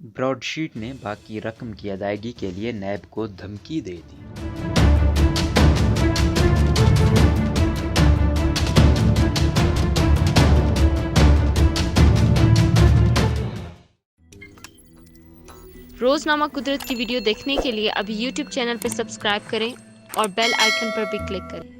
Broad sheet نے باقی رقم کی ادائیگی کے لیے نیب کو دھمکی دے دی۔ روزنامہ قدرت کی ویڈیو دیکھنے کے لیے ابھی یوٹیوب چینل پر سبسکرائب کریں اور بیل آئیکن پر بھی کلک کریں۔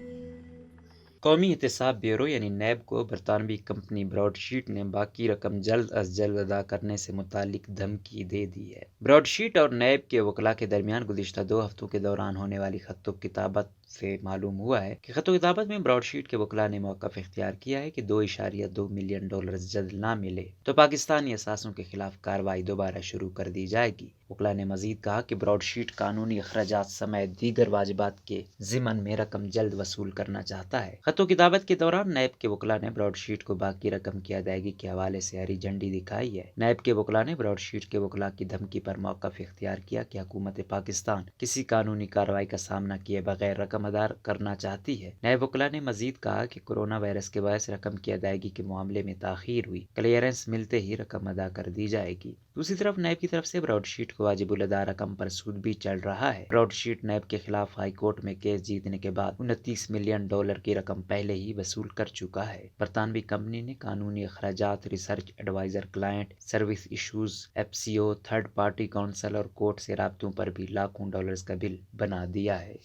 قومی احتساب بیورو یعنی نیب کو برطانوی کمپنی براڈ شیٹ نے باقی رقم جلد از جلد ادا کرنے سے متعلق دھمکی دے دی ہے۔ براڈ شیٹ اور نیب کے وکلاء کے درمیان گزشتہ 2 ہفتوں کے دوران ہونے والی خط و کتابت سے معلوم ہوا ہے کہ خط و کتابت میں براڈ شیٹ کے وکلاء نے موقف اختیار کیا ہے کہ $2.2 ملین جلد نہ ملے تو پاکستانی اثاثوں کے خلاف کارروائی دوبارہ شروع کر دی جائے گی۔ وکلاء نے مزید کہا کہ براڈ شیٹ قانونی اخراجات سمیت دیگر واجبات کے ضمن میں رقم جلد وصول کرنا چاہتا ہے۔ خط و کتابت کے دوران نیب کے وکلاء نے براڈ شیٹ کو باقی رقم کی ادائیگی کے حوالے سے ہری جھنڈی دکھائی ہے۔ نیب کے وکلاء نے براڈ شیٹ کے وکلاء کی دھمکی پر موقف اختیار کیا کہ حکومت پاکستان کسی قانونی کارروائی کا سامنا کیے بغیر رقم ادا کرنا چاہتی ہے۔ نیب وکلاء نے مزید کہا کہ کورونا وائرس کے باعث رقم کی ادائیگی کے معاملے میں تاخیر ہوئی، کلیئرنس ملتے ہی رقم ادا کر دی جائے گی۔ دوسری طرف نیب کی طرف سے براڈ شیٹ کو واجب الادا رقم پر سود بھی چل رہا ہے۔ براڈ شیٹ نیب کے خلاف ہائی کورٹ میں کیس جیتنے کے بعد $29 ملین کی رقم پہلے ہی وصول کر چکا ہے۔ برطانوی کمپنی نے قانونی اخراجات، research adviser, client service issues, FCO، third party council اور کورٹ سے رابطوں پر بھی لاکھوں ڈالرز کا بل بنا دیا ہے۔